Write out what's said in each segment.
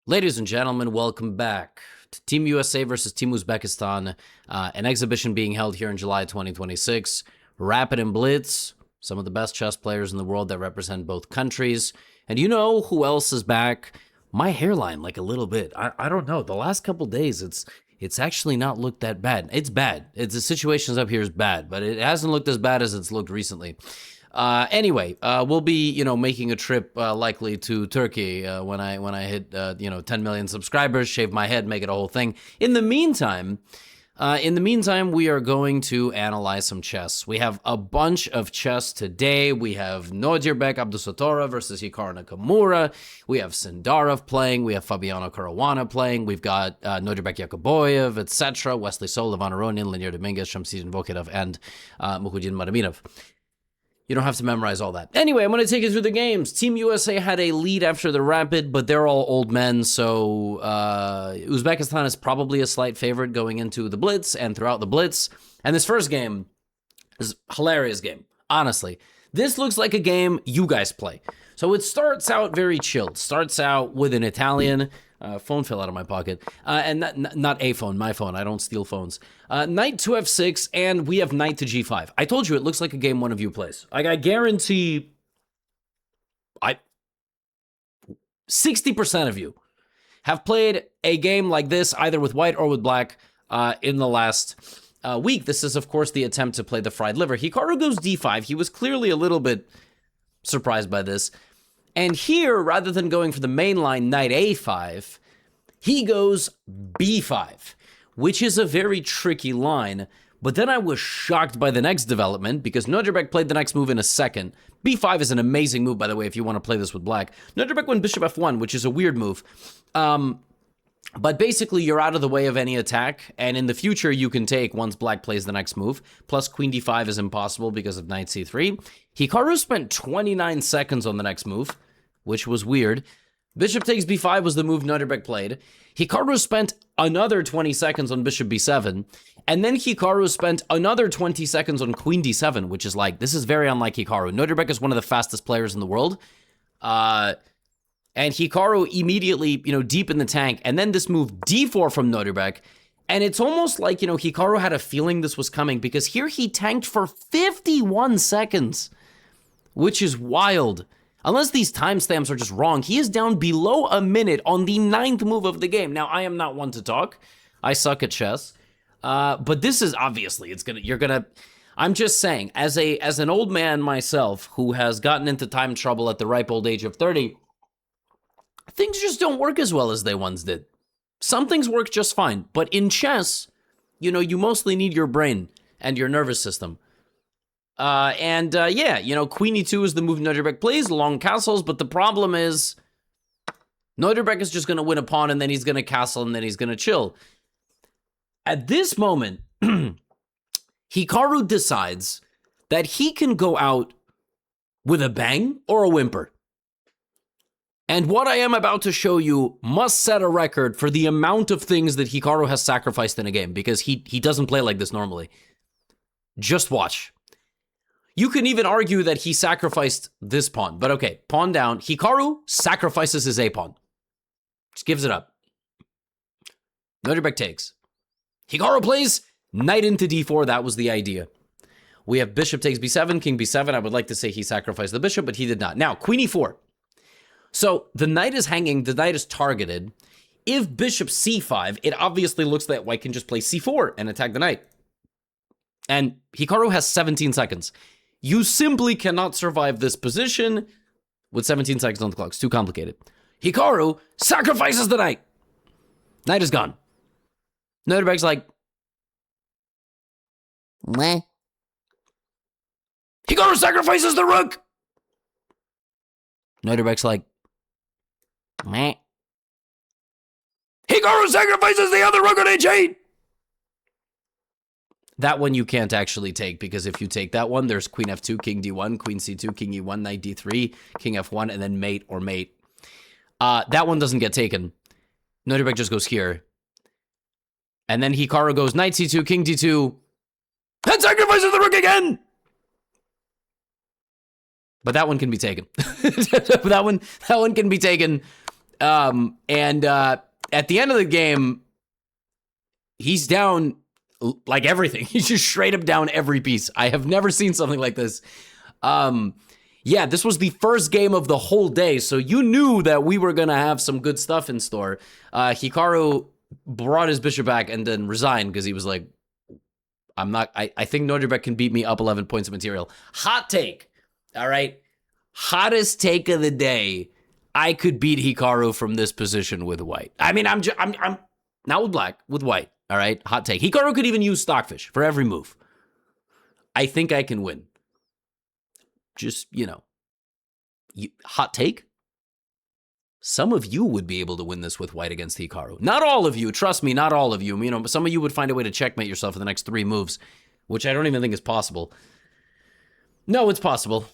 Ladies and gentlemen, welcome back to Team USA versus Team Uzbekistan, an exhibition being held here in July 2026. Rapid and Blitz, some of the best chess players in the world that represent both countries. And you know who else is back? My hairline, like a little bit. I don't know. The last couple days, it's actually not looked that bad. It's bad. The situations up here is bad, but it hasn't looked as bad as it's looked recently. Anyway, we'll be, making a trip likely to Turkey when I hit 10 million subscribers, shave my head, make it a whole thing. In the meantime, we are going to analyze some chess. We have a bunch of chess today. We have Nodirbek, Abdusattorov versus Hikaru Nakamura. We have Sindarov playing. We have Fabiano Caruana playing. We've got Nodirbek Yakuboyev, etc. Wesley So, Levan Aronin, Lenier Dominguez, Shamsidin Vokidov, and Mukhudin Maraminov. You don't have to memorize all that. Anyway, I'm going to take you through the games. Team USA had a lead after the rapid, but they're all old men, so Uzbekistan is probably a slight favorite going into the Blitz and throughout the Blitz. And this first game is a hilarious game, honestly. This looks like a game you guys play. So it starts out very chilled. Starts out with an Italian. Phone fell out of my pocket. And not a phone, my phone. I don't steal phones. Knight to f6, and we have knight to g5. I told you it looks like a game one of you plays. Like, I guarantee 60% of you have played a game like this, either with white or with black, in the last week. This is, of course, the attempt to play the fried liver. Hikaru goes d5. He was clearly a little bit surprised by this. And here, rather than going for the main line, knight a5, he goes b5, which is a very tricky line. But then I was shocked by the next development, because Nodirbek played the next move in a second. b5 is an amazing move, by the way, if you want to play this with black. Nodirbek went bishop f1, which is a weird move. But basically, you're out of the way of any attack, and in the future, you can take once black plays the next move. Plus, queen d5 is impossible because of knight c3. Hikaru spent 29 seconds on the next move, which was weird. Bishop takes b5 was the move Nodirbek played. Hikaru spent another 20 seconds on bishop b7, and then Hikaru spent another 20 seconds on queen d7, which is like, this is very unlike Hikaru. Nodirbek is one of the fastest players in the world. And Hikaru immediately, deep in the tank, and then this move d4 from Nodirbek, and it's almost like, Hikaru had a feeling this was coming, because here he tanked for 51 seconds, which is wild. Unless these timestamps are just wrong, he is down below a minute on the 9th move of the game. Now, I am not one to talk. I suck at chess. But this is obviously, I'm just saying, as an old man myself who has gotten into time trouble at the ripe old age of 30, things just don't work as well as they once did. Some things work just fine, but in chess, you mostly need your brain and your nervous system. Queen e2 is the move Nodirbek plays, long castles, but the problem is Nodirbek is just going to win a pawn, and then he's going to castle, and then he's going to chill. At this moment, Hikaru decides that he can go out with a bang or a whimper. And what I am about to show you must set a record for the amount of things that Hikaru has sacrificed in a game, because he doesn't play like this normally. Just watch. You can even argue that he sacrificed this pawn, but okay, pawn down. Hikaru sacrifices his a-pawn. Just gives it up. Nodirbek takes. Hikaru plays knight into d4. That was the idea. We have bishop takes b7, king b7. I would like to say he sacrificed the bishop, but he did not. Now, queen e4. So the knight is hanging, the knight is targeted. If bishop c5, it obviously looks that white can just play c4 and attack the knight. And Hikaru has 17 seconds. You simply cannot survive this position with 17 seconds on the clock. It's too complicated. Hikaru sacrifices the knight. Knight is gone. Nodirbek's like, meh. Hikaru sacrifices the rook. Nodirbek's like, meh. Hikaru sacrifices the other rook on h8. That one you can't actually take, because if you take that one, there's queen f2, king d1, queen c2, king e1, knight d3, king f1, and then mate or mate. That one doesn't get taken. Nodirbek just goes here. And then Hikaru goes knight c2, king d2, and sacrifices the rook again! But that one can be taken. that one can be taken. At the end of the game, he's down like everything. He's just straight up down every piece. I have never seen something like this. Yeah, this was the first game of the whole day, so you knew that we were going to have some good stuff in store. Hikaru brought his bishop back and then resigned because he was like, I think Nodirbek can beat me up 11 points of material. Hot take, all right? Hottest take of the day. I could beat Hikaru from this position with white. I mean, I'm not with black, with white, all right? Hot take. Hikaru could even use stockfish for every move. I think I can win. Just, hot take. Some of you would be able to win this with white against Hikaru. Not all of you. Trust me, not all of you. Some of you would find a way to checkmate yourself in the next 3 moves, which I don't even think is possible. No, it's possible.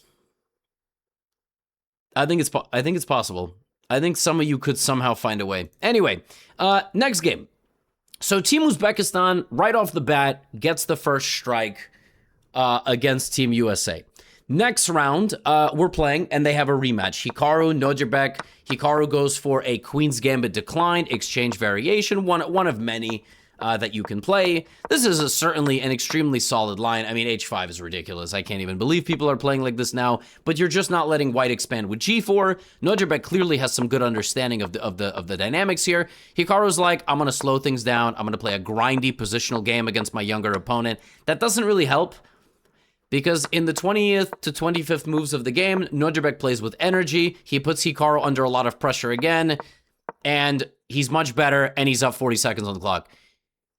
I think it's possible. I think some of you could somehow find a way. Anyway, next game. So Team Uzbekistan, right off the bat, gets the first strike against Team USA. Next round, we're playing, and they have a rematch. Hikaru, Nodirbek. Hikaru goes for a Queen's Gambit decline, exchange variation, one of many that you can play. This is certainly an extremely solid line. I mean, h5 is ridiculous. I can't even believe people are playing like this now, but you're just not letting white expand with g4. Nodirbek clearly has some good understanding of the dynamics here. Hikaru's like, I'm going to slow things down. I'm going to play a grindy positional game against my younger opponent. That doesn't really help. Because in the 20th to 25th moves of the game, Nodirbek plays with energy. He puts Hikaru under a lot of pressure again. And he's much better, and he's up 40 seconds on the clock.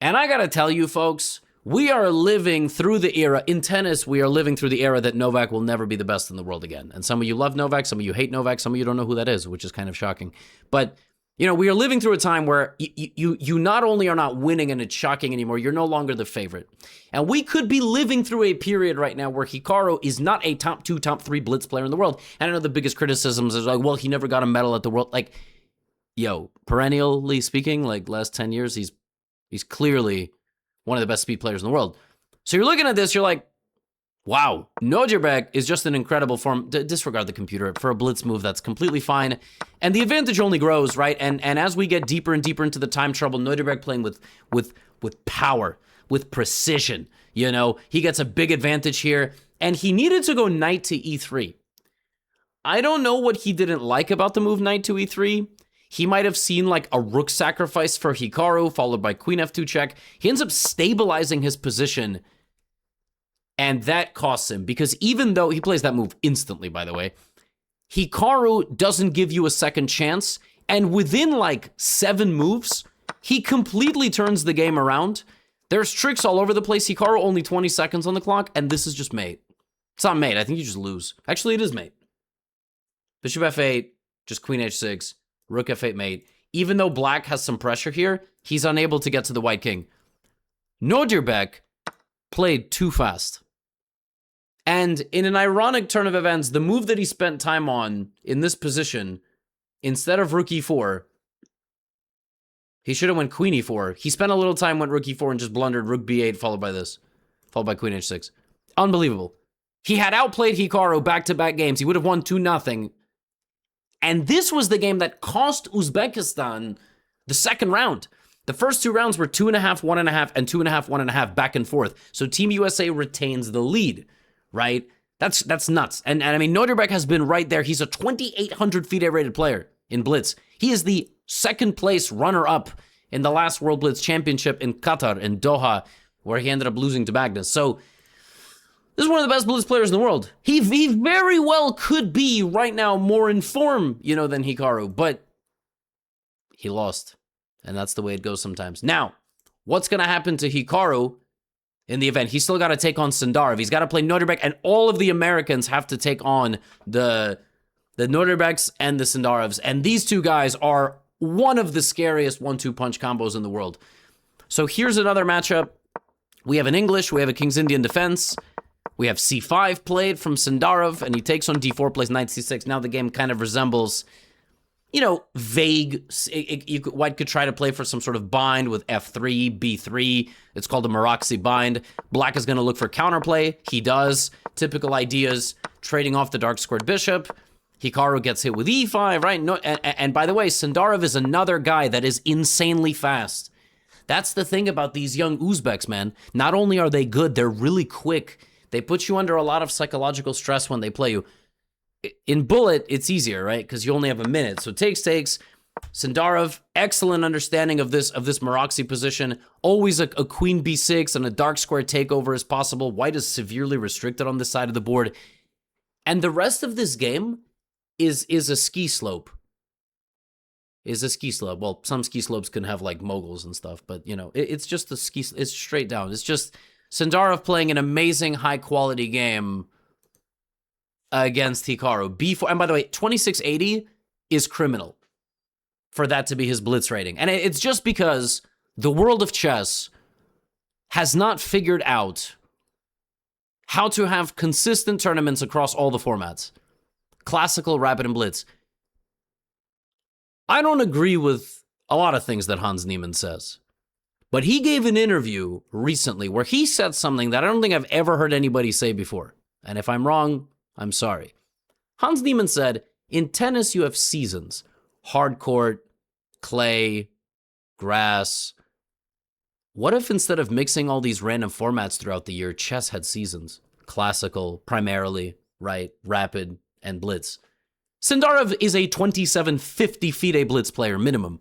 And I gotta tell you, folks, we are living through the era. In tennis, we are living through the era that Novak will never be the best in the world again. And some of you love Novak, some of you hate Novak, some of you don't know who that is, which is kind of shocking. But we are living through a time where you not only are not winning and it's shocking anymore, you're no longer the favorite. And we could be living through a period right now where Hikaru is not a top 2, top 3 blitz player in the world. And I know the biggest criticisms is like, well, he never got a medal at the world. Like, perennially speaking, like last 10 years, he's clearly one of the best speed players in the world. So you're looking at this, you're like, wow, Nodirbek is just an incredible form. Disregard the computer for a blitz move. That's completely fine. And the advantage only grows, right? And as we get deeper and deeper into the time trouble, Nodirbek playing with power, with precision. He gets a big advantage here. And he needed to go knight to e3. I don't know what he didn't like about the move knight to e3. He might have seen like a rook sacrifice for Hikaru, followed by queen f2 check. He ends up stabilizing his position. And that costs him, because even though he plays that move instantly, by the way, Hikaru doesn't give you a second chance. And within like 7 moves, he completely turns the game around. There's tricks all over the place. Hikaru only 20 seconds on the clock, and this is just mate. It's not mate. I think you just lose. Actually, it is mate. Bishop f8, just queen h6, rook f8 mate. Even though black has some pressure here, he's unable to get to the white king. Nodirbek played too fast. And in an ironic turn of events, the move that he spent time on in this position, instead of rook e4, he should have went queen e4. He spent a little time, went rook e4, and just blundered rook b8, followed by queen h6. Unbelievable. He had outplayed Hikaru back-to-back games. He would have won 2-0. And this was the game that cost Uzbekistan the second round. The first 2 rounds were 2.5, 1.5, and 2.5, 1.5 back and forth. So Team USA retains the lead, right? That's nuts. And I mean, Nodirbek has been right there. He's a 2,800 FIDE rated player in Blitz. He is the second place runner-up in the last World Blitz Championship in Qatar, in Doha, where he ended up losing to Magnus. So this is one of the best Blitz players in the world. He very well could be right now more in form, than Hikaru, but he lost. And that's the way it goes sometimes. Now, what's going to happen to Hikaru in the event? He's still got to take on Sindarov. He's got to play Nodirbek, and all of the Americans have to take on the Nodirbeks and the Sindarovs. And these two guys are one of the scariest 1-2 punch combos in the world. So here's another matchup. We have an English. We have a King's Indian defense. We have c5 played from Sindarov, and he takes on d4, plays knight c6. Now the game kind of resembles, vague. White could try to play for some sort of bind with f3, b3. It's called a Maraxi bind. Black is going to look for counterplay. He does. Typical ideas, trading off the dark squared bishop. Hikaru gets hit with e5, right? No, and by the way, Sindarov is another guy that is insanely fast. That's the thing about these young Uzbeks, man. Not only are they good, they're really quick. They put you under a lot of psychological stress when they play you. In Bullet, it's easier, right? Because you only have a minute. So takes. Sindarov, excellent understanding of this Maroczy position. Always a queen b6 and a dark square takeover is possible. White is severely restricted on this side of the board. And the rest of this game is a ski slope. Well, some ski slopes can have like moguls and stuff, but you know, it's just the ski. It's straight down. It's just Sindarov playing an amazing high quality game against Hikaru. B4, and by the way, 2680 is criminal for that to be his blitz rating, and it's just because the world of chess has not figured out how to have consistent tournaments across all the formats. Classical, rapid, and blitz. I don't agree with a lot of things that Hans Niemann says, but he gave an interview recently where he said something that I don't think I've ever heard anybody say before. And if I'm wrong, I'm sorry. Hans Niemann said, in tennis, you have seasons. Hard court, clay, grass. What if instead of mixing all these random formats throughout the year, chess had seasons? Classical, primarily, right? Rapid, and blitz. Sindarov is a 2750 FIDE blitz player minimum.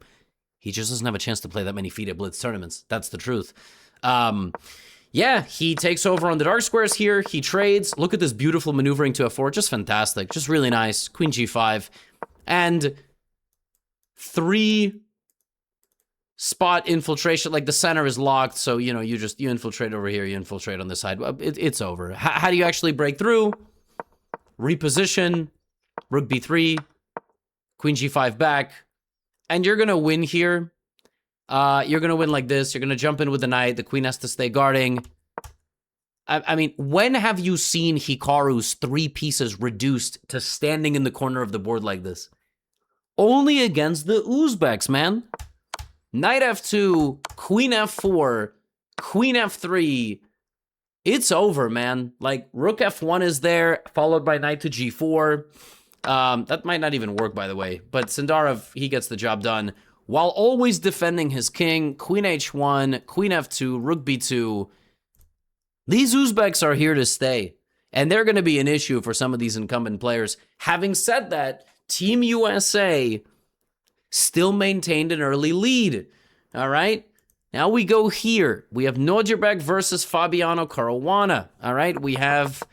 He just doesn't have a chance to play that many FIDE blitz tournaments. That's the truth. Yeah, he takes over on the dark squares here. He trades. Look at this beautiful maneuvering to f4. Just fantastic. Just really nice. Queen g5. And 3 spot infiltration. Like the center is locked. So, you know, you infiltrate over here. You infiltrate on this side. It's over. How do you actually break through? Reposition. Rook b3, queen g5 back, and you're going to win here. You're going to win like this. You're going to jump in with the knight. The queen has to stay guarding. I mean, when have you seen Hikaru's 3 pieces reduced to standing in the corner of the board like this? Only against the Uzbeks, man. Knight f2, queen f4, queen f3. It's over, man. Like, rook f1 is there, followed by knight to g4. That might not even work, by the way. But Sindarov, he gets the job done while always defending his king. Queen h1, queen f2, rook b2. These Uzbeks are here to stay, and they're going to be an issue for some of these incumbent players. Having said that, Team USA still maintained an early lead. All right? Now we go here. We have Nodirbek versus Fabiano Caruana. All right? We have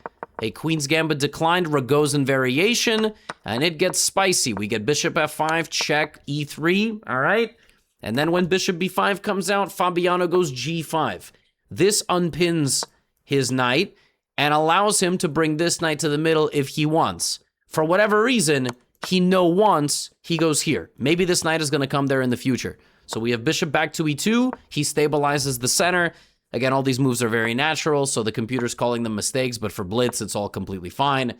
a Queen's Gambit declined Rogozin variation, and it gets spicy. We get bishop f5, check, e3, all right? And then when bishop b5 comes out, Fabiano goes g5. This unpins his knight and allows him to bring this knight to the middle if he wants. For whatever reason, he wants, he goes here. Maybe this knight is going to come there in the future. So we have bishop back to e2. He stabilizes the center. Again, all these moves are very natural, so the computer's calling them mistakes, but for blitz, it's all completely fine.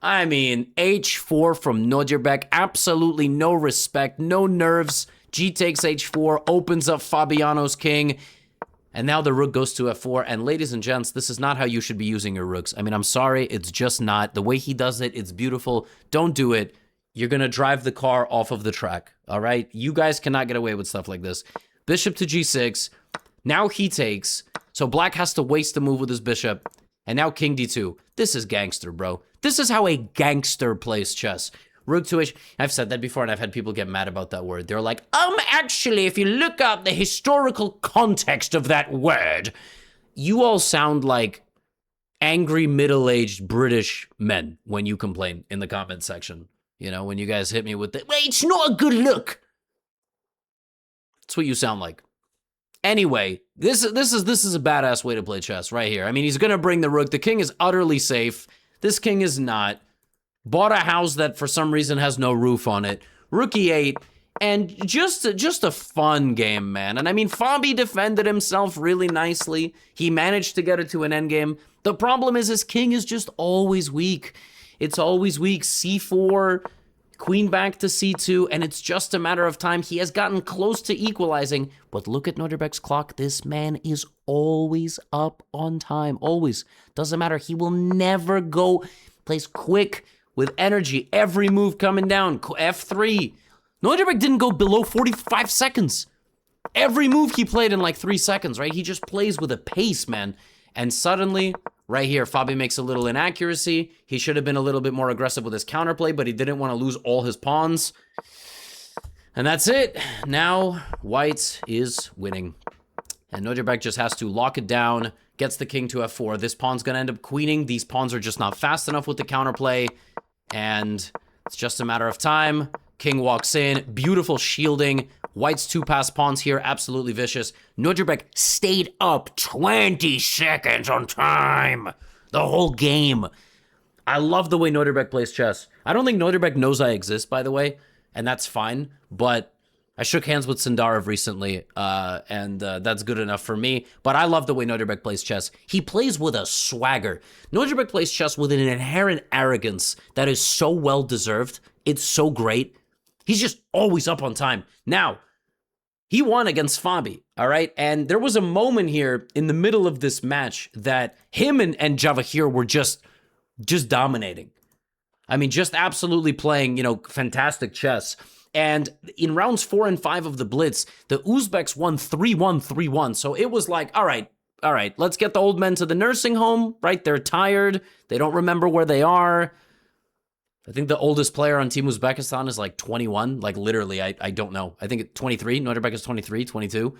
I mean, h4 from Nodirbek, absolutely no respect, no nerves. G takes h4, opens up Fabiano's king, and now the rook goes to f4. And ladies and gents, this is not how you should be using your rooks. I mean, I'm sorry, it's just not. The way he does it, it's beautiful. Don't do it. You're going to drive the car off of the track, all right? You guys cannot get away with stuff like this. Bishop to g6. Now he takes, so black has to waste a move with his bishop, and now king d2. This is gangster, bro. This is how a gangster plays chess. Rook to h. I've said that before, and I've had people get mad about that word. They're like, actually, if you look up the historical context of that word, you all sound like angry middle-aged British men when you complain in the comment section. You know, when you guys hit me with the, well, it's not a good look. That's what you sound like. Anyway, this is a badass way to play chess right here. I mean, he's going to bring the rook. The king is utterly safe. This king is not. Bought a house that for some reason has no roof on it. Rook e8. And just a fun game, man. And I mean, Fabi defended himself really nicely. He managed to get it to an endgame. The problem is his king is just always weak. It's always weak. c4, queen back to c2, and it's just a matter of time. He has gotten close to equalizing, but look at Nodirbek's clock. This man is always up on time. Always. Doesn't matter. He will never go. Plays quick, with energy, every move coming down, F3. Nodirbek didn't go below 45 seconds. Every move he played in like 3 seconds, right? He just plays with a pace, man. And suddenly, right here, Fabi makes a little inaccuracy. He should have been a little bit more aggressive with his counterplay, but he didn't want to lose all his pawns. And that's it. Now, white is winning. And Nodirbek just has to lock it down, gets the king to f4. This pawn's going to end up queening. These pawns are just not fast enough with the counterplay. And it's just a matter of time. King walks in. Beautiful shielding. White's 2-pass pawns here, absolutely vicious. Nodirbek stayed up 20 seconds on time. The whole game. I love the way Nodirbek plays chess. I don't think Nodirbek knows I exist, by the way, and that's fine. But I shook hands with Sindarov recently, and that's good enough for me. But I love the way Nodirbek plays chess. He plays with a swagger. Nodirbek plays chess with an inherent arrogance that is so well-deserved. It's so great. He's just always up on time. Now, he won against Fabi, all right? And there was a moment here in the middle of this match that him and Javahir were just dominating. I mean, just absolutely playing, you know, fantastic chess. And in rounds 4 and 5 of the Blitz, the Uzbeks won 3-1, 3-1. So it was like, all right, let's get the old men to the nursing home, right? They're tired. They don't remember where they are. I think the oldest player on Team Uzbekistan is like 21. Like literally, I don't know. I think 23. Nodirbek is 23, 22.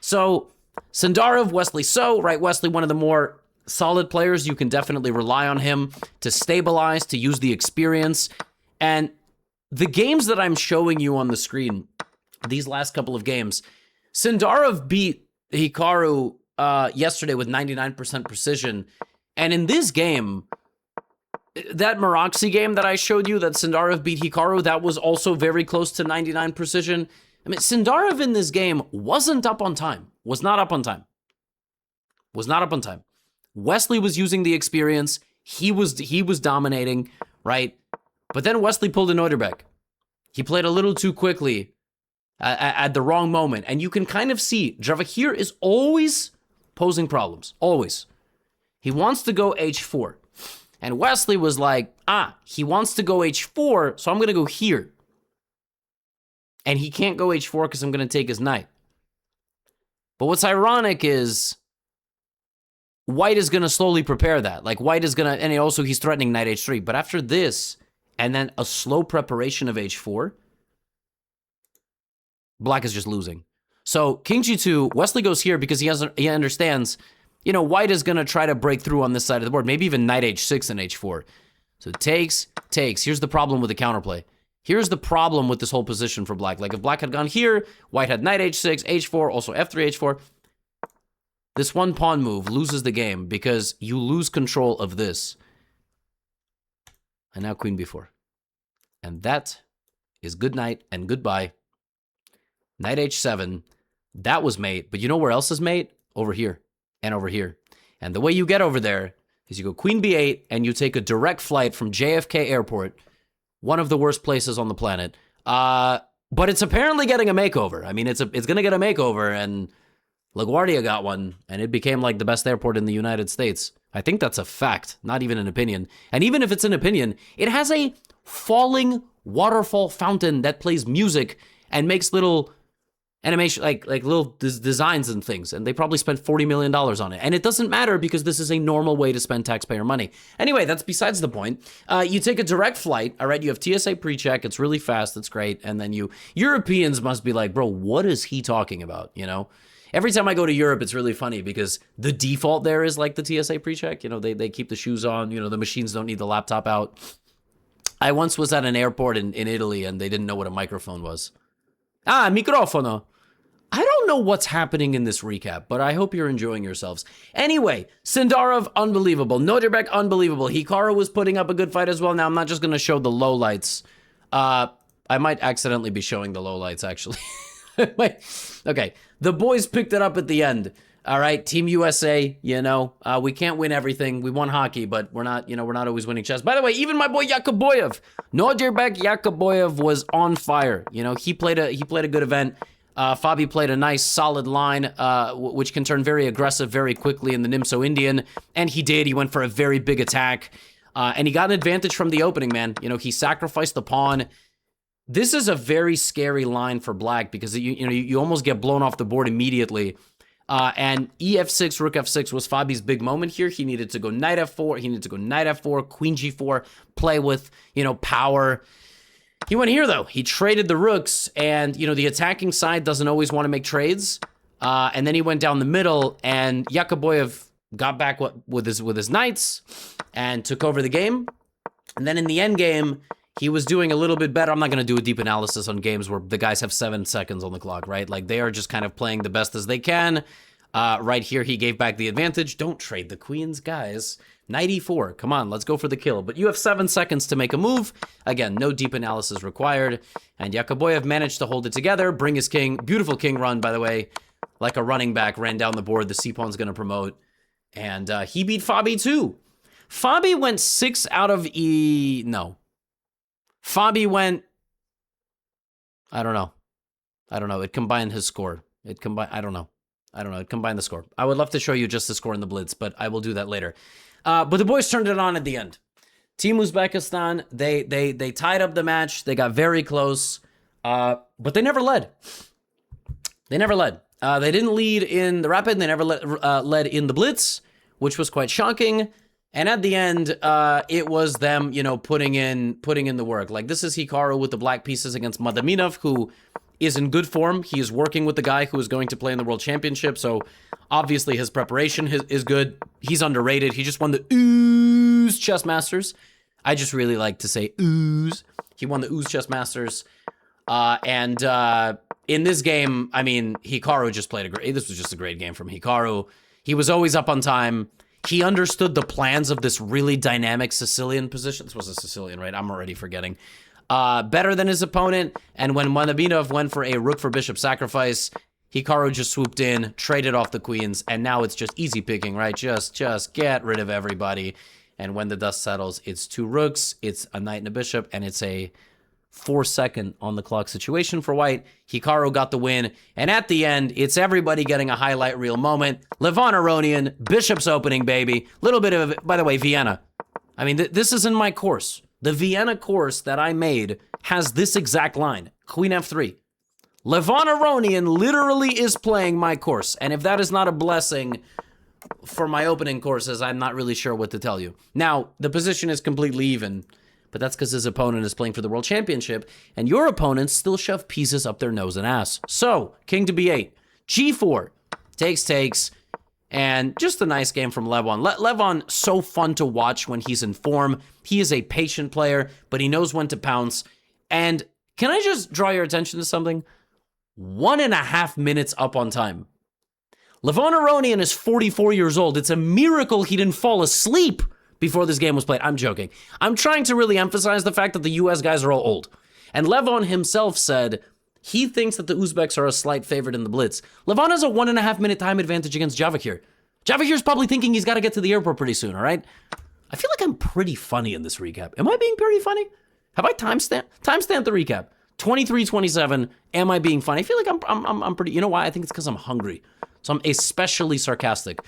So Sindarov, Wesley So, right? Wesley, one of the more solid players. You can definitely rely on him to stabilize, to use the experience. And the games that I'm showing you on the screen, these last couple of games, Sindarov beat Hikaru yesterday with 99% precision. And in this game, that Maroxy game that I showed you, that Sindarov beat Hikaru, that was also very close to 99 precision. I mean, Sindarov in this game wasn't up on time. Was not up on time. Was not up on time. Wesley was using the experience. He was dominating, right? But then Wesley pulled a Nodirbek. He played a little too quickly at the wrong moment. And you can kind of see Javahir is always posing problems. Always. He wants to go h4. And Wesley was like, he wants to go h4, so I'm going to go here. And he can't go h4 because I'm going to take his knight. But what's ironic is white is going to slowly prepare that. Like, white is going to, and also he's threatening knight h3. But after this, and then a slow preparation of h4, black is just losing. So king g2, Wesley goes here because he understands, you know, white is going to try to break through on this side of the board. Maybe even knight h6 and h4. So takes. Here's the problem with the counterplay. Here's the problem with this whole position for black. Like if black had gone here, white had knight h6, h4, also f3, h4. This one pawn move loses the game because you lose control of this. And now queen b4. And that is good night and goodbye. Knight h7. That was mate. But you know where else is mate? Over here. And over here. And the way you get over there is you go queen b8 and you take a direct flight from JFK Airport, one of the worst places on the planet. But it's apparently getting a makeover. I mean, it's going to get a makeover, and LaGuardia got one, and it became like the best airport in the United States. I think that's a fact, not even an opinion. And even if it's an opinion, it has a falling waterfall fountain that plays music and makes little animation, like little designs and things, and they probably spent $40 million on it. And it doesn't matter because this is a normal way to spend taxpayer money. Anyway, that's besides the point. You take a direct flight, all right? You have TSA pre-check. It's really fast. It's great. And then Europeans must be like, bro, what is he talking about, you know? Every time I go to Europe, it's really funny because the default there is like the TSA pre-check. You know, they keep the shoes on. You know, the machines don't need the laptop out. I once was at an airport in Italy, and they didn't know what a microphone was. Microfono. I don't know what's happening in this recap, but I hope you're enjoying yourselves. Anyway, Sindarov, unbelievable. Nodirbek, unbelievable. Hikaru was putting up a good fight as well. Now, I'm not just going to show the lowlights. I might accidentally be showing the lowlights, actually. Okay, the boys picked it up at the end. All right, Team USA, you know, we can't win everything. We won hockey, but we're not always winning chess. By the way, even my boy Yakoboyev, Nodirbek Yakoboyev was on fire. You know, he played a good event. Fabi played a nice, solid line, which can turn very aggressive very quickly in the Nimso Indian, and he did. He went for a very big attack. And he got an advantage from the opening, man. You know, he sacrificed the pawn. This is a very scary line for black because you almost get blown off the board immediately. And ef6, rook f6 was Fabi's big moment here. He needed to go knight f4. He needed to go knight f4, queen g4, play with, power. He went here, though. He traded the rooks, and, the attacking side doesn't always want to make trades. And then he went down the middle, and Yakoboyev got back with his knights and took over the game. And then in the end game, he was doing a little bit better. I'm not going to do a deep analysis on games where the guys have 7 seconds on the clock, right? Like, they are just kind of playing the best as they can. Right here, he gave back the advantage. Don't trade the queens, guys. Knight e4. Come on, let's go for the kill. But you have 7 seconds to make a move. Again, no deep analysis required. And Yakoboyev managed to hold it together, bring his king. Beautiful king run, by the way. Like a running back, ran down the board. The c-pawn's going to promote. And he beat Fabi, too. Fabi went 6 out of No. Fabi went... I don't know. It combined his score. I don't know. It combined the score. I would love to show you just the score in the blitz, but I will do that later. But the boys turned it on at the end. Team Uzbekistan, they tied up the match. They got very close, but they never led. They didn't lead in the rapid. They never led in the blitz, which was quite shocking. And at the end, it was them, putting in the work. Like, this is Hikaru with the black pieces against Madaminov, who is in good form. He is working with the guy who is going to play in the World Championship, so obviously his preparation is good. He's underrated. He just won the Ooze Chess Masters. I just really like to say Ooze. He won the Ooze Chess Masters. And in this game, I mean, Hikaru just played this was just a great game from Hikaru. He was always up on time. He understood the plans of this really dynamic Sicilian position. This was a Sicilian, right? I'm already forgetting. Better than his opponent, and when Madaminov went for a rook for bishop sacrifice, Hikaru just swooped in, traded off the queens, and now it's just easy picking, right? Just get rid of everybody, and when the dust settles, it's 2 rooks, it's a knight and a bishop, and it's a 4-second on the clock situation for white. Hikaru got the win, and at the end, it's everybody getting a highlight reel moment. Levon Aronian, bishop's opening, baby. Little bit of, by the way, Vienna. I mean, this is in my course. The Vienna course that I made has this exact line, Queen F3. Levon Aronian literally is playing my course, and if that is not a blessing for my opening courses, I'm not really sure what to tell you. Now, the position is completely even, but that's because his opponent is playing for the World Championship, and your opponents still shove pieces up their nose and ass. So, king to b8, g4, takes, and just a nice game from Levon. Levon, so fun to watch when he's in form. He is a patient player, but he knows when to pounce. And can I just draw your attention to something? 1.5 minutes up on time. Levon Aronian is 44 years old. It's a miracle he didn't fall asleep before this game was played. I'm joking. I'm trying to really emphasize the fact that the US guys are all old. And Levon himself said he thinks that the Uzbeks are a slight favorite in the blitz. Levon has a 1.5 minute time advantage against Javakir. Javakir's probably thinking he's got to get to the airport pretty soon, all right? I feel like I'm pretty funny in this recap. Am I being pretty funny? Have I timestamped the recap? 23:27. Am I being funny? I feel like I'm pretty. You know why? I think it's because I'm hungry. So I'm especially sarcastic.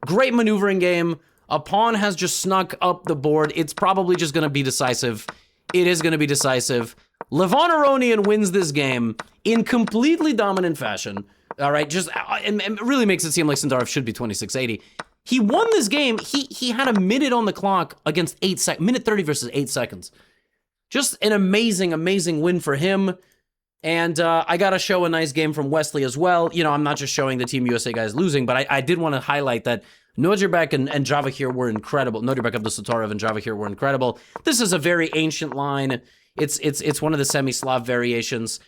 Great maneuvering game. A pawn has just snuck up the board. It's probably just going to be decisive. It is going to be decisive. Levon Aronian wins this game in completely dominant fashion. All right, just and it really makes it seem like Sindarov should be 2680. He won this game. He had a minute on the clock against 8 seconds. Minute 30 versus 8 seconds. Just an amazing win for him. And I got to show a nice game from Wesley as well. You know, I'm not just showing the Team USA guys losing, but I did want to highlight that Nodirbek and Javakir were incredible. Nodirbek, Abdusattorov, and Javakir were incredible. This is a very ancient line. It's one of the semi-Slav variations.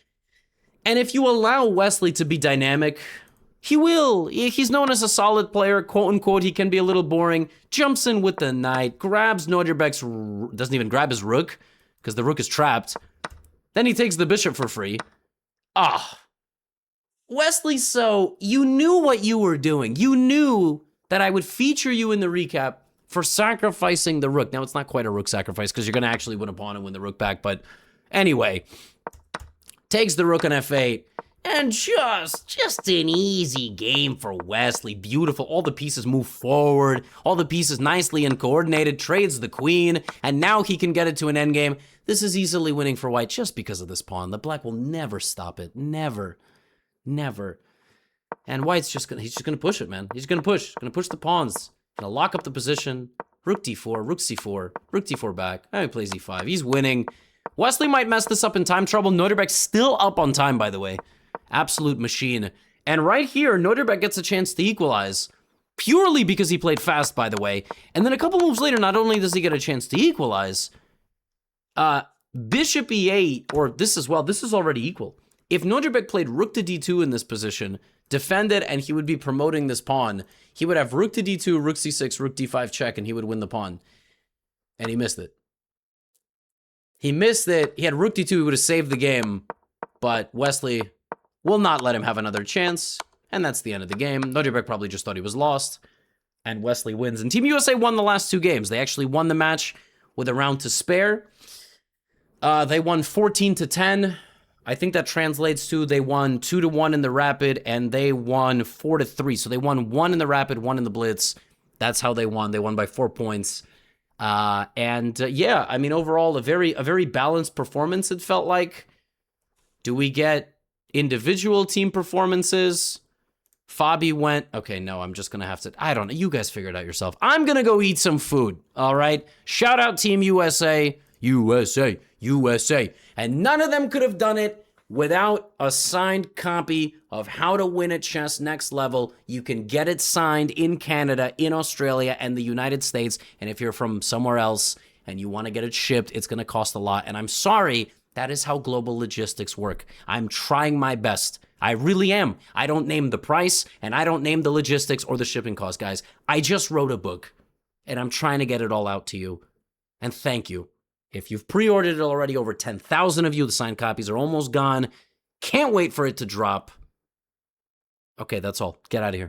And if you allow Wesley to be dynamic, he will. He's known as a solid player, quote-unquote. He can be a little boring. Jumps in with the knight, grabs Nodirbek's... doesn't even grab his rook, because the rook is trapped. Then he takes the bishop for free. Wesley, so you knew what you were doing. You knew that I would feature you in the recap for sacrificing the rook. Now, it's not quite a rook sacrifice, because you're going to actually win a pawn and win the rook back. But anyway, takes the rook on f8. And just an easy game for Wesley. Beautiful. All the pieces move forward. All the pieces nicely and coordinated. Trades the queen. And now he can get it to an endgame. This is easily winning for white just because of this pawn. The black will never stop it. Never. Never. And white's he's just gonna push it, man. He's gonna push. Gonna push the pawns. Gonna lock up the position. Rook d4, rook c4, rook d4 back. Now he plays e5. He's winning. Wesley might mess this up in time trouble. Nodirbek still up on time, by the way. Absolute machine. And right here, Nodirbek gets a chance to equalize. Purely because he played fast, by the way. And then a couple moves later, not only does he get a chance to equalize, bishop e8, or this as well, this is already equal. If Nodirbek played rook to d2 in this position, defended, and he would be promoting this pawn, he would have rook to d2, rook c6, rook d5 check, and he would win the pawn. And he missed it. He missed it. He had rook d2, he would have saved the game, but Wesley will not let him have another chance, and that's the end of the game. Nodirbek probably just thought he was lost, and Wesley wins. And Team USA won the last 2 games. They actually won the match with a round to spare. They won 14-10. I think that translates to they won 2-1 in the Rapid, and they won 4-3. So they won 1 in the Rapid, 1 in the Blitz. That's how they won. They won by 4 points. Yeah, I mean, overall, a very balanced performance, it felt like. Do we get individual team performances? Fabi went, okay, no, I'm just going to have to, I don't know. You guys figure it out yourself. I'm going to go eat some food, all right? Shout out Team USA, USA, USA. And none of them could have done it without a signed copy of How to Win at Chess Next Level. You can get it signed in Canada, in Australia, and the United States. And if you're from somewhere else and you want to get it shipped, it's going to cost a lot. And I'm sorry, that is how global logistics work. I'm trying my best. I really am. I don't name the price, and I don't name the logistics or the shipping cost, guys. I just wrote a book, and I'm trying to get it all out to you. And thank you. If you've pre-ordered it already, over 10,000 of you, the signed copies are almost gone. Can't wait for it to drop. Okay, that's all. Get out of here.